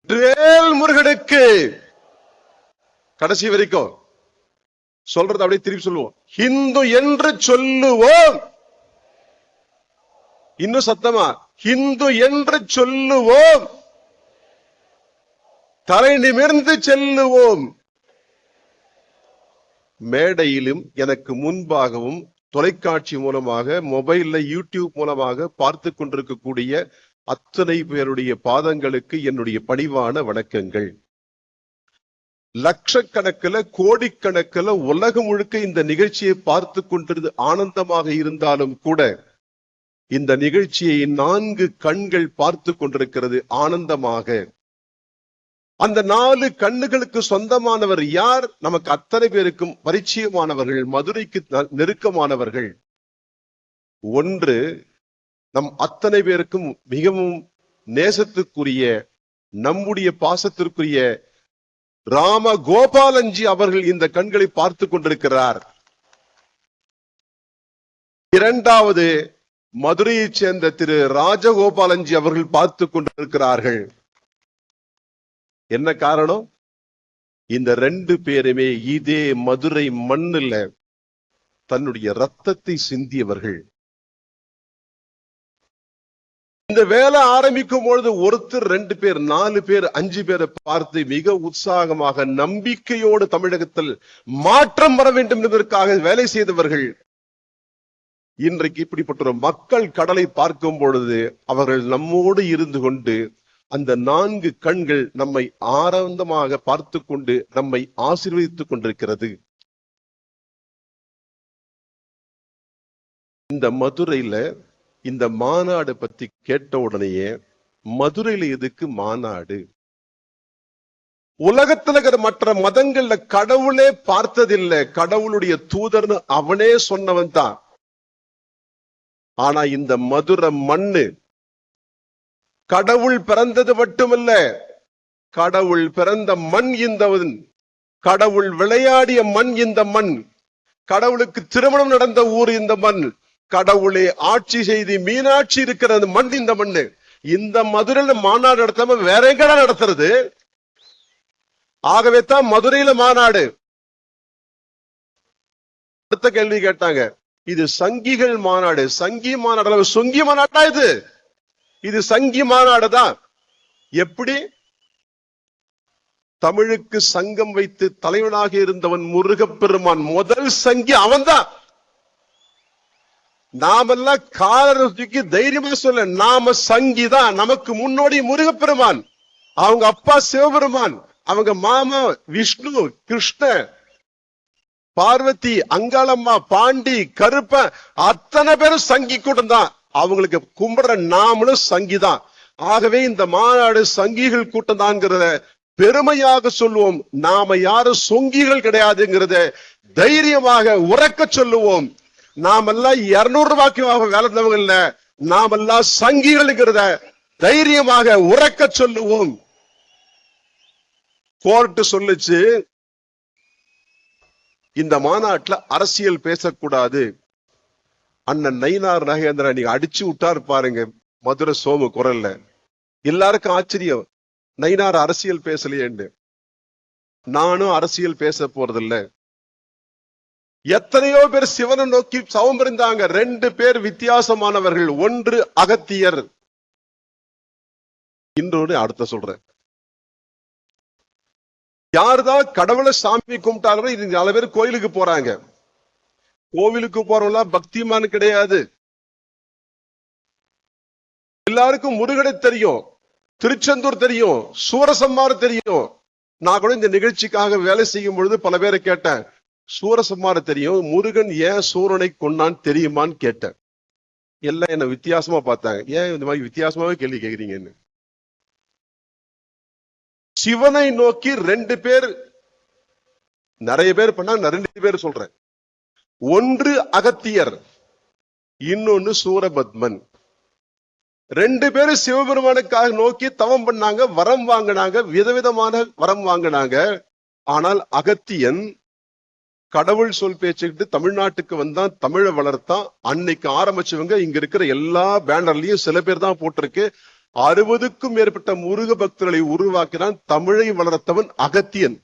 முருகனுக்கு கடைசி வரைக்கும் சொல்றது அப்படியே திருப்பி சொல்லுவோம். ஹிந்து என்று சொல்லுவோம். இன்னும் சத்தமா, ஹிந்து என்று சொல்லுவோம். தலை நிமிர்ந்து செல்லுவோம். மேடையிலும் எனக்கு முன்பாகவும் தொலைக்காட்சி மூலமாக மொபைல்ல யூடியூப் மூலமாக பார்த்து கொண்டிருக்கக்கூடிய அத்தனை பேருடைய பாதங்களுக்கு என்னுடைய பணிவான வணக்கங்கள். லட்சக்கணக்கில் கோடிக்கணக்கில் உலகம் முழுக்க இந்த நிகழ்ச்சியை பார்த்து கொண்டிருந்து ஆனந்தமாக இருந்தாலும் கூட இந்த நிகழ்ச்சியை 4 கண்கள் பார்த்து கொண்டிருக்கிறது ஆனந்தமாக. அந்த 4 கண்ணுகளுக்கு சொந்தமானவர் யார்? நமக்கு அத்தனை பேருக்கும் பரிச்சயமானவர்கள், மதுரைக்கு நெருக்கமானவர்கள். ஒன்று, நம் அத்தனை பேருக்கும் மிகவும் நேசத்துக்குரிய, நம்முடைய பாசத்திற்குரிய ராம கோபாலன்ஜி அவர்கள் இந்த கண்களை பார்த்து கொண்டிருக்கிறார். இரண்டாவது, மதுரையைச் சேர்ந்த திரு ராஜகோபாலன்ஜி அவர்கள் பார்த்து கொண்டிருக்கிறார்கள். என்ன காரணம்? இந்த 2 பேருமே இதே மதுரை மண்ணில் தன்னுடைய ரத்தத்தை சிந்தியவர்கள். இந்த வேலை ஆரம்பிக்கும் பொழுது ஒருத்தர் 2 பேர் 4 பேர் 5 பேரை பார்த்து மிக உற்சாகமாக நம்பிக்கையோடு தமிழகத்தில் மாற்றம் வர வேண்டும் என்பதற்காக வேலை செய்தவர்கள். இன்றைக்கு இப்படிப்பட்ட ஒரு மக்கள் கடலை பார்க்கும் பொழுது அவர்கள் நம்மோடு இருந்து கொண்டு அந்த 4 கண்கள் நம்மை ஆனந்தமாக பார்த்து கொண்டு நம்மை ஆசீர்வதித்துக் கொண்டிருக்கிறது. இந்த மதுரையில இந்த மாநாடு பத்தி கேட்ட உடனேயே, மதுரையில எதுக்கு மாநாடு? உலகத்துல இருக்கிற மற்ற மதங்கள்ல கடவுளே பார்த்ததில்லை, கடவுளுடைய தூதர்னு அவனே சொன்னவன் தான். ஆனா இந்த மதுரை மண்ணு கடவுள் பிறந்தது மட்டுமல்ல, கடவுள் பிறந்த மண் இந்த கடவுள் விளையாடிய மண் இந்த மண், கடவுளுக்கு திருமணம் நடந்த ஊர் இந்த மண், கடவுளை ஆட்சி செய்து மீனாட்சி இருக்கிற மண் இந்த மண்ணு. இந்த மதுரையில மாநாடு நடத்தாம வேற எங்கடா நடத்துறது? ஆகவே தான் மதுரையில மாநாடு. அடுத்த கேள்வி கேட்டாங்க, இது சங்கிகள் மாநாடு, சங்கி மாநாடு, சொங்கி மாநாட்டா இது? இது சங்கி மாநாடு தான். எப்படி? தமிழுக்கு சங்கம் வைத்து தலைவனாக இருந்தவன் முருகப்பெருமான், முதல் சங்கி அவன்தான். நாமெல்லாம் காலருக்கு தைரியமா சொல்ல, நாம சங்கிதான். நமக்கு முன்னோடி முருகப்பெருமான், அவங்க அப்பா சிவபெருமான், அவங்க மாமா விஷ்ணு, கிருஷ்ண, பார்வதி, அங்காளம்மா, பாண்டி, கருப்ப, அத்தனை பேரும் சங்கி கூட்டம் தான். அவங்களுக்கு கும்பிடுற நாமளும் சங்கிதான். ஆகவே இந்த மாநாடு சங்கிகள் கூட்டம் தான்ங்கிறத பெருமையாக சொல்லுவோம். நாம யாரும் சொங்கிகள் கிடையாதுங்கிறத தைரியமாக உறக்க சொல்லுவோம். நாமெல்லாம் 200 ரூபாய்க்கு வேலை இருந்தவங்க இல்ல, நாமெல்லாம் சங்கிகள்ங்கிறத தைரியமாக உறக்க சொல்லுவோம். கோர்ட்டு சொல்லுச்சு, இந்த மாநாட்டில் அரசியல் பேசக்கூடாது. அண்ணன் நயினார் நாகேந்திரன் நீங்க அடிச்சு விட்டார் பாருங்க மதுரை சோமு குரல்ல. எல்லாருக்கும் ஆச்சரியம், நயினார் அரசியல் பேசலையேன்னு. நானும் அரசியல் பேச போறதில்லை. எத்தனையோ பேர் சிவனை நோக்கி சவம் இருந்தாங்க. 2 பேர் வித்தியாசமானவர்கள். ஒன்று அகத்தியர், இன்னொன்று அடுத்த சொல்றேன். யாருதான் கடவுளை சாமி கும்பிட்டாங்களோ, இது 4 பேர் கோயிலுக்கு போறாங்க. கோவிலுக்கு போறவங்களா பக்திமான் கிடையாது. எல்லாருக்கும் முருகனை தெரியும், திருச்செந்தூர் தெரியும், சூரசம்மார் தெரியும். நான் கூட இந்த நிகழ்ச்சிக்காக வேலை செய்யும் பொழுது பல பேரை கேட்டேன், சூரசம்மார தெரியும், முருகன் ஏன் சூரனை கொண்டான்னு தெரியுமான்னு கேட்டேன். எல்லாம் என்ன வித்தியாசமா பார்த்தாங்க. ஏன் இந்த மாதிரி வித்தியாசமாவே கேள்வி கேட்கிறீங்கன்னு. சிவனை நோக்கி 2 பேர், நிறைய பேர் பண்ணா 2 பேர் சொல்றேன். ஒன்று அகத்தியர், இன்னொன்னு சூரபத்மன். 2 பேரும் சிவபெருமானுக்காக நோக்கி தவம் பண்ணாங்க, வரம் வாங்கினாங்க, விதவிதமான வரம் வாங்கினாங்க. ஆனால் அகத்தியன் கடவுள் சொல் பேச்சுக்கிட்டு தமிழ்நாட்டுக்கு வந்தான், தமிழை வளர்த்தான். அன்னைக்கு ஆரம்பிச்சவங்க இங்க இருக்கிற எல்லா பேனர்லயும் சில பேர் தான் போட்டிருக்கு. 60க்கும் மேற்பட்ட முருக பக்தர்களை உருவாக்கினான். தமிழை வளர்த்தவன் அகத்தியன்.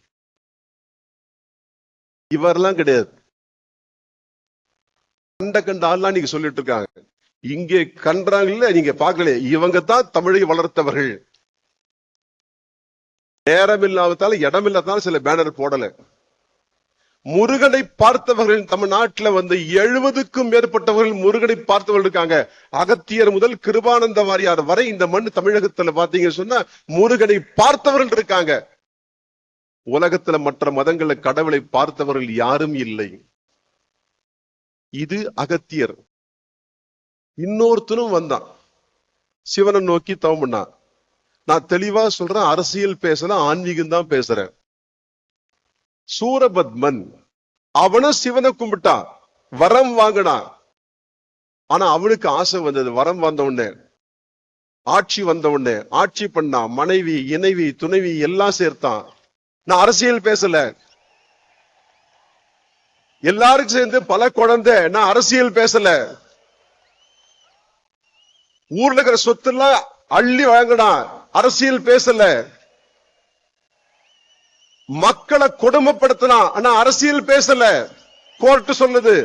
இவரெல்லாம் கிடையாது. கண்ட ஆள்லாம் நீங்க சொல்லிட்டு இருக்காங்க. இங்கே கன்றாங்கல்ல, நீங்க பார்க்கல, இவங்க தான் தமிழை வளர்த்தவர்கள். நேரம் இல்லாததால இடம் இல்லாததால சில பேனர் போடல. முருகனை பார்த்தவர்கள் தமிழ்நாட்டில் வந்து 70க்கும் மேற்பட்டவர்கள் முருகனை பார்த்தவர்கள் இருக்காங்க. அகத்தியர் முதல் கிருபானந்த வாரியார் வரை இந்த மண் தமிழகத்துல பாத்தீங்கன்னு சொன்னா முருகனை பார்த்தவர்கள் இருக்காங்க. உலகத்துல மற்ற மதங்கள கடவுளை பார்த்தவர்கள் யாரும் இல்லை. இது அகத்தியர். இன்னொருத்தனும் வந்தான், சிவனை நோக்கி தவம் பண்ணான். நான் தெளிவா சொல்றேன், அரசியல் பேசல, ஆன்மீகம் தான் பேசுறேன். சூரபத்மன் அவனும் சிவனை கும்பிட்டான், வரம் வாங்கினான். ஆனா அவனுக்கு ஆசை வந்தது. வரம் வந்த உடனே, ஆட்சி வந்த உடனே ஆட்சி பண்ணான். மனைவி, இணைவி, துணைவி எல்லாம் சேர்த்தான். நான் அரசியல் பேசல, எல்லாருக்கும் சேர்ந்து பல குழந்தை. நான் அரசியல் பேசல. ஊர்ல இருக்கிற சொத்துலாம் அள்ளி வழங்கினான், அரசியல் பேசல. மக்களை கொடுமைப்படுத்தினான், ஆனா அரசியல் பேசல. கோர்ட் சொல்லுது.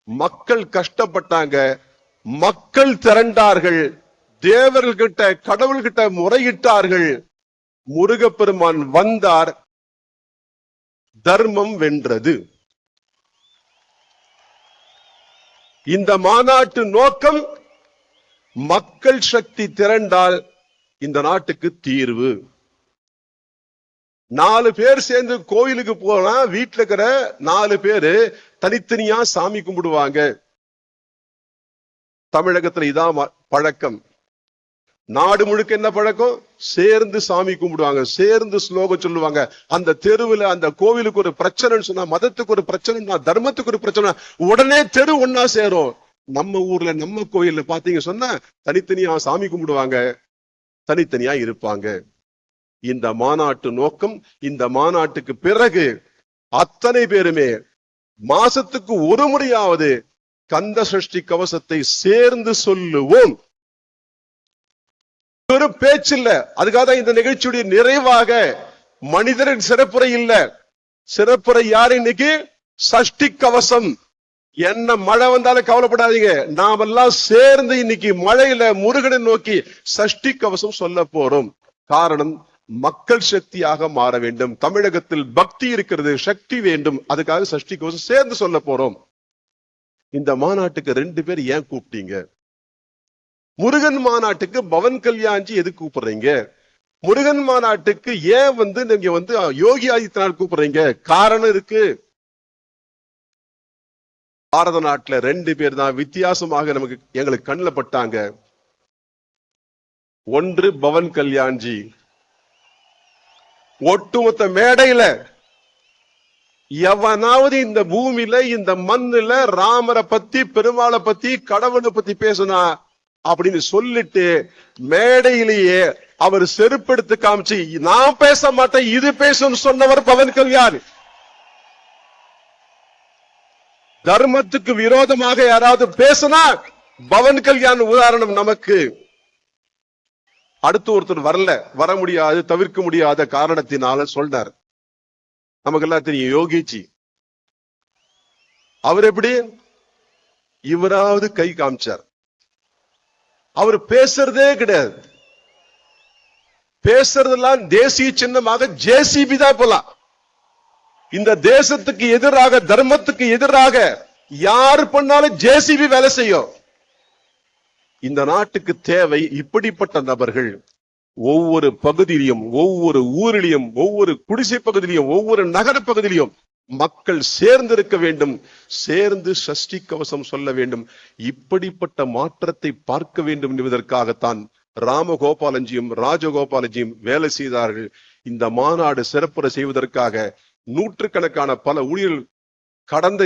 மக்கள் கஷ்டப்பட்டாங்க, மக்கள் திரண்டார்கள், தேவர்கள்கிட்ட கடவுள்கிட்ட முறையிட்டார்கள். முருகப்பெருமான் வந்தார், தர்மம் வென்றது. இந்த மாநாட்டு நோக்கம் மக்கள் சக்தி திரண்டால் இந்த நாட்டுக்கு தீர்வு. 4 பேர் சேர்ந்து கோயிலுக்கு போனா வீட்டுல இருக்கிற 4 பேரு தனித்தனியா சாமி கும்பிடுவாங்க. தமிழகத்துல இதான் பழக்கம். நாடு முழுக்க என்ன பழக்கம்? சேர்ந்து சாமி கும்பிடுவாங்க, சேர்ந்து ஸ்லோகம் சொல்லுவாங்க. அந்த தெருவுல அந்த கோவிலுக்கு ஒரு பிரச்சனைன்னு சொன்னா, மதத்துக்கு ஒரு பிரச்சனைனா, தர்மத்துக்கு ஒரு பிரச்சனை, உடனே தெரு ஒன்னா சேரும். நம்ம ஊர்ல நம்ம கோயில்ல பாத்தீங்க சொன்னா தனித்தனியா சாமி கும்பிடுவாங்க, தனித்தனியா இருப்பாங்க. இந்த மாநாட்டு நோக்கம், இந்த மாநாட்டுக்கு பிறகு அத்தனை பேருமே மாசத்துக்கு ஒரு முறையாவது கந்த சஷ்டி கவசத்தை சேர்ந்து சொல்லுவோம். ஒரு பேச்சு இல்ல. அதுக்காக இந்த நிகழ்ச்சியுடைய நிறைவாக மனிதரின் சிறப்புரை இல்ல, சிறப்புரை யாரு இன்னைக்கு? சஷ்டி கவசம். என்ன மழை வந்தாலும் கவலைப்படாதீங்க, நாமெல்லாம் சேர்ந்து இன்னைக்கு மழையில முருகனை நோக்கி சஷ்டி கவசம் சொல்ல போறோம். காரணம், மக்கள் சக்தியாக மாற வேண்டும். தமிழகத்தில் பக்தி இருக்கிறது, சக்தி வேண்டும். அதுக்காக சஷ்டி கவசம் சேர்ந்து சொல்ல போறோம். இந்த மாநாட்டுக்கு 2 பேர் ஏன் கூப்பிட்டீங்க? முருகன் மாநாட்டுக்கு பவன் கல்யாண்ஜி எதுக்கு கூப்பிடுறீங்க? முருகன் மாநாட்டுக்கு ஏன் நீங்க யோகி ஆதித்யநாத் கூப்பிடுறீங்க? காரணம் இருக்கு. பாரத நாட்டுல 2 பேர் தான் வித்தியாசமாக எங்களுக்கு கண்ணில் பட்டாங்க. ஒன்று பவன் கல்யாண்ஜி. ஒட்டுமொத்த மேடையில எவனாவது இந்த பூமியில இந்த மண்ணுல ராமரை பத்தி, பெருமாளை பத்தி, கடவுளை பத்தி பேசுனா அப்படின்னு சொல்லிட்டு மேடையிலேயே அவர் செருப்படுத்து காமிச்சு, நான் பேச மாட்டேன் இது பேசும் சொன்னவர் பவன் கல்யாண். தர்மத்துக்கு விரோதமாக யாராவது பேசினா பவன் கல்யாண் உதாரணம் நமக்கு. அடுத்து ஒருத்தர் வர முடியாது, தவிர்க்க முடியாத காரணத்தினால சொன்னார். நமக்கு எல்லாம் தெரியும், யோகிஜி. அவர் எப்படி? இவராவது கை காமிச்சார். அவர் பேசுறதே கிடையாது. பேசுறதெல்லாம் தேசிய சின்னமாக ஜேசிபி தான் போலாம். இந்த தேசத்துக்கு எதிராக, தர்மத்துக்கு எதிராக யார் பண்ணாலும் ஜேசிபி வேலை செய்யும். இந்த நாட்டுக்கு தேவை இப்படிப்பட்ட நபர்கள். ஒவ்வொரு பகுதியிலும், ஒவ்வொரு ஊரிலும், ஒவ்வொரு குடிசை பகுதியிலும், ஒவ்வொரு நகர பகுதியிலும் மக்கள் சேர்ந்து இருக்க வேண்டும், சேர்ந்து சஷ்டி கவசம் சொல்ல வேண்டும். இப்படிப்பட்ட மாற்றத்தை பார்க்க வேண்டும் என்பதற்காகத்தான் ராமகோபாலஞ்சியும் ராஜகோபாலஞ்சியும் வேலை செய்தார்கள். இந்த மாநாடு சிறப்புற செய்வதற்காக நூற்றுக்கணக்கான பல ஊழியர்கள் கடந்த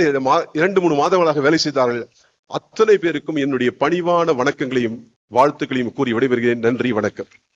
2-3 மாதங்களாக வேலை செய்தார்கள். அத்தனை பேருக்கும் என்னுடைய பணிவான வணக்கங்களையும் வாழ்த்துக்களையும் கூறி விடைபெறுகிறேன். நன்றி, வணக்கம்.